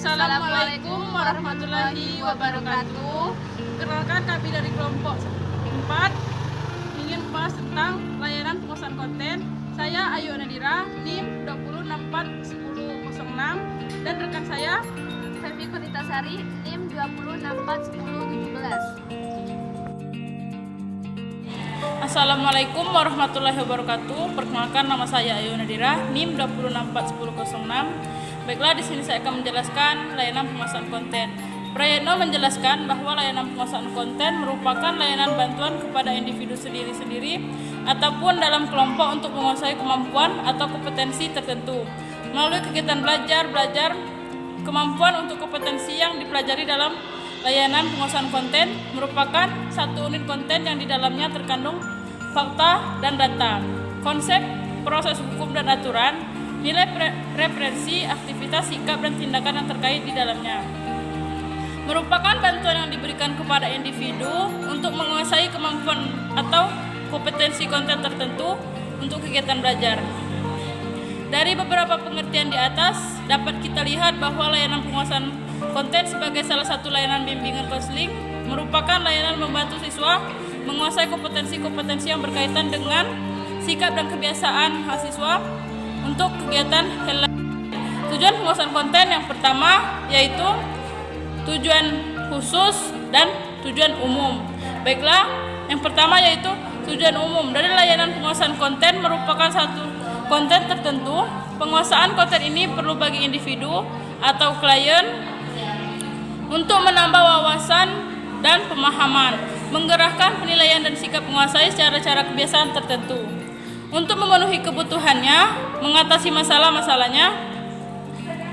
Assalamualaikum warahmatullahi wabarakatuh. Perkenalkan, kami dari kelompok 4 ingin membahas tentang layanan penguasaan konten. Saya Ayu Nadira, NIM 20641006, dan rekan saya Febi Kunitasari, NIM 20641017. Assalamualaikum warahmatullahi wabarakatuh. Perkenalkan, nama saya Ayu Nadira, NIM 20641006. Baiklah, di sini saya akan menjelaskan layanan penguasaan konten. Prayetno menjelaskan bahwa layanan penguasaan konten merupakan layanan bantuan kepada individu sendiri-sendiri ataupun dalam kelompok untuk menguasai kemampuan atau kompetensi tertentu. Melalui kegiatan belajar, kemampuan untuk kompetensi yang dipelajari dalam layanan penguasaan konten merupakan satu unit konten yang di dalamnya terkandung fakta dan data, konsep, proses hukum dan aturan, nilai referensi, aktivitas, sikap, dan tindakan yang terkait di dalamnya. Merupakan bantuan yang diberikan kepada individu untuk menguasai kemampuan atau kompetensi konten tertentu untuk kegiatan belajar. Dari beberapa pengertian di atas, dapat kita lihat bahwa layanan penguasaan konten sebagai salah satu layanan bimbingan konseling merupakan layanan membantu siswa menguasai kompetensi-kompetensi yang berkaitan dengan sikap dan kebiasaan mahasiswa untuk kegiatan health. Tujuan penguasaan konten yang pertama yaitu tujuan khusus dan tujuan umum. Baiklah, yang pertama yaitu tujuan umum. Dari layanan penguasaan konten merupakan satu konten tertentu. Penguasaan konten ini perlu bagi individu atau klien untuk menambah wawasan dan pemahaman, menggerakkan penilaian dan sikap menguasai secara kebiasaan tertentu. Untuk memenuhi kebutuhannya, mengatasi masalah-masalahnya.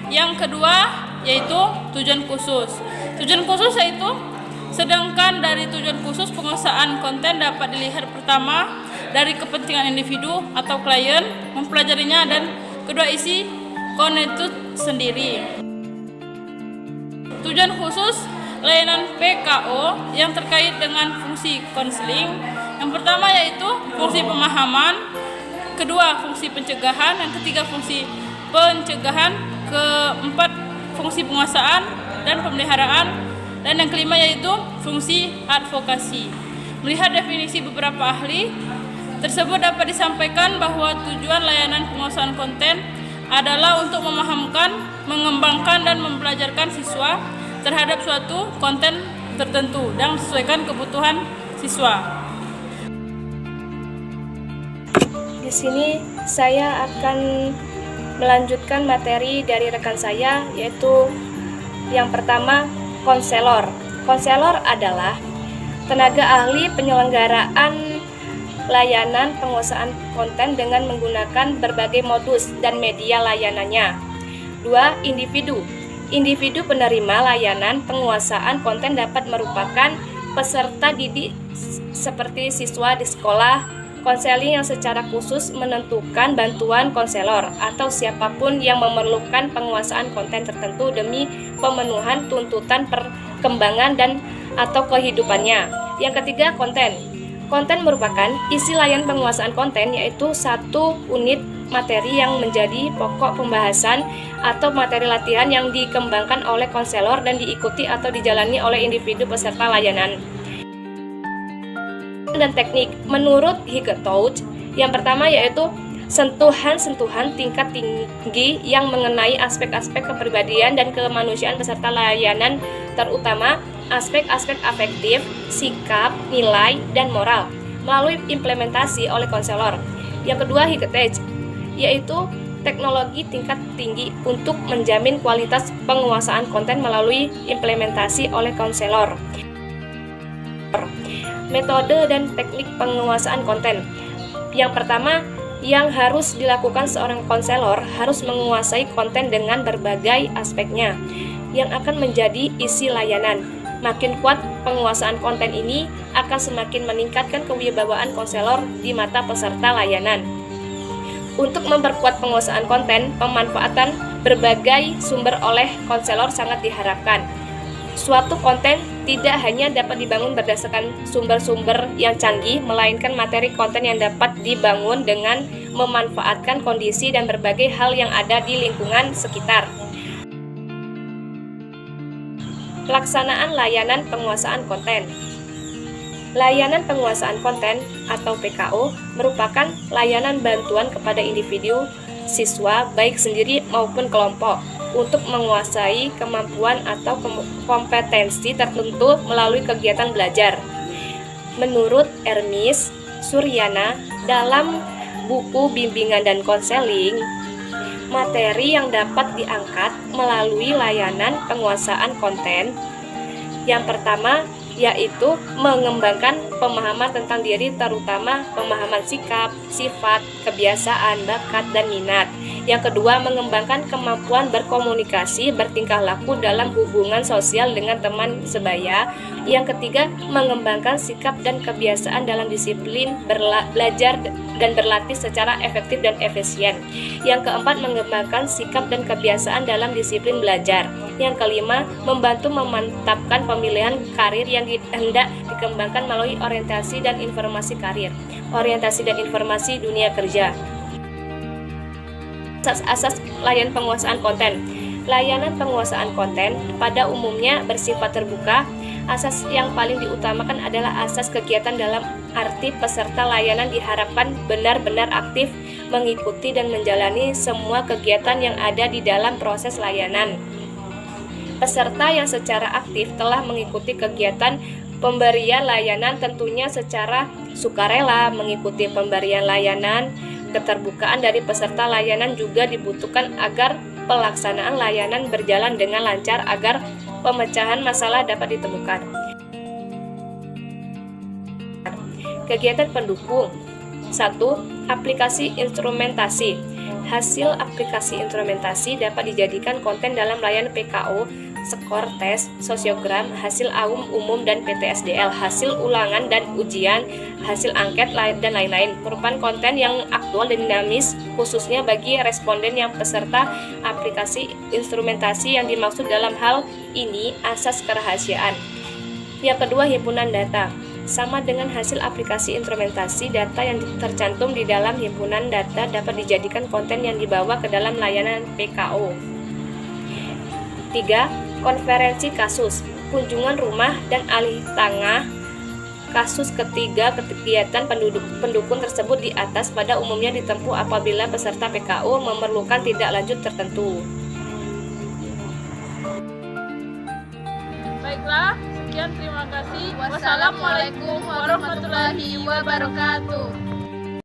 Yang kedua yaitu tujuan khusus. Tujuan khusus yaitu, sedangkan dari tujuan khusus penguasaan konten dapat dilihat pertama dari kepentingan individu atau klien mempelajarinya, dan kedua isi konten itu sendiri. Tujuan khusus layanan PKO yang terkait dengan fungsi konseling. Yang pertama yaitu fungsi pemahaman, kedua fungsi pencegahan, yang ketiga fungsi pencegahan, keempat fungsi penguasaan dan pemeliharaan, dan yang kelima yaitu fungsi advokasi. Melihat definisi beberapa ahli tersebut, dapat disampaikan bahwa tujuan layanan penguasaan konten adalah untuk memahamkan, mengembangkan, dan membelajarkan siswa terhadap suatu konten tertentu dan sesuaikan kebutuhan siswa. Di sini saya akan melanjutkan materi dari rekan saya, yaitu yang pertama, konselor. Konselor adalah tenaga ahli penyelenggaraan layanan penguasaan konten dengan menggunakan berbagai modus dan media layanannya. 2. Individu. Individu penerima layanan penguasaan konten dapat merupakan peserta didik seperti siswa di sekolah, konseling yang secara khusus menentukan bantuan konselor, atau siapapun yang memerlukan penguasaan konten tertentu demi pemenuhan tuntutan perkembangan dan atau kehidupannya. Yang ketiga, konten. Konten merupakan isi layanan penguasaan konten, yaitu satu unit materi yang menjadi pokok pembahasan atau materi latihan yang dikembangkan oleh konselor dan diikuti atau dijalani oleh individu peserta layanan. Dan teknik menurut Higetouch, yang pertama yaitu sentuhan-sentuhan tingkat tinggi yang mengenai aspek-aspek kepribadian dan kemanusiaan peserta layanan, terutama aspek-aspek afektif, sikap, nilai, dan moral melalui implementasi oleh konselor. Yang kedua, Higetouch, yaitu teknologi tingkat tinggi untuk menjamin kualitas penguasaan konten melalui implementasi oleh konselor. Metode dan teknik penguasaan konten. Yang pertama, yang harus dilakukan seorang konselor harus menguasai konten dengan berbagai aspeknya yang akan menjadi isi layanan. Makin kuat penguasaan konten ini akan semakin meningkatkan kewibawaan konselor di mata peserta layanan. Untuk memperkuat penguasaan konten, pemanfaatan berbagai sumber oleh konselor sangat diharapkan. Suatu konten tidak hanya dapat dibangun berdasarkan sumber-sumber yang canggih, melainkan materi konten yang dapat dibangun dengan memanfaatkan kondisi dan berbagai hal yang ada di lingkungan sekitar. Pelaksanaan layanan penguasaan konten. Layanan penguasaan konten atau PKO merupakan layanan bantuan kepada individu, siswa, baik sendiri maupun kelompok, untuk menguasai kemampuan atau kompetensi tertentu melalui kegiatan belajar. Menurut Ermis Suryana, dalam buku bimbingan dan konseling, materi yang dapat diangkat melalui layanan penguasaan konten yang pertama yaitu mengembangkan pemahaman tentang diri, terutama pemahaman sikap, sifat, kebiasaan, bakat, dan minat. Yang kedua, mengembangkan kemampuan berkomunikasi, bertingkah laku dalam hubungan sosial dengan teman sebaya. Yang ketiga, mengembangkan sikap dan kebiasaan dalam disiplin belajar dan berlatih secara efektif dan efisien. Yang keempat, mengembangkan sikap dan kebiasaan dalam disiplin belajar. Yang kelima, membantu memantapkan pemilihan karir yang hendak dikembangkan melalui orientasi dan informasi karir, orientasi dan informasi dunia kerja. Asas layanan penguasaan konten. Layanan penguasaan konten pada umumnya bersifat terbuka. Asas yang paling diutamakan adalah asas kegiatan, dalam arti peserta layanan diharapkan benar-benar aktif mengikuti dan menjalani semua kegiatan yang ada di dalam proses layanan. Peserta yang secara aktif telah mengikuti kegiatan pemberian layanan tentunya secara sukarela mengikuti pemberian layanan. Keterbukaan dari peserta layanan juga dibutuhkan agar pelaksanaan layanan berjalan dengan lancar, agar pemecahan masalah dapat ditemukan. Kegiatan pendukung. 1. Aplikasi instrumentasi. Hasil aplikasi instrumentasi dapat dijadikan konten dalam layanan PKO, skor tes, sosiogram, hasil umum dan PTSDL, hasil ulangan dan ujian, hasil angket dan lain-lain. Merupakan konten yang aktual dan dinamis, khususnya bagi responden yang peserta aplikasi instrumentasi. Yang dimaksud dalam hal ini asas kerahasiaan. Yang kedua, himpunan data. Sama dengan hasil aplikasi instrumentasi, data yang tercantum di dalam himpunan data dapat dijadikan konten yang dibawa ke dalam layanan PKO. 3. Konferensi kasus, kunjungan rumah dan alih tangah kasus. Ketiga, kegiatan pendukung tersebut di atas pada umumnya ditempuh apabila peserta PKO memerlukan tindak lanjut tertentu. Baiklah, sekian, terima kasih. Wassalamualaikum warahmatullahi wabarakatuh.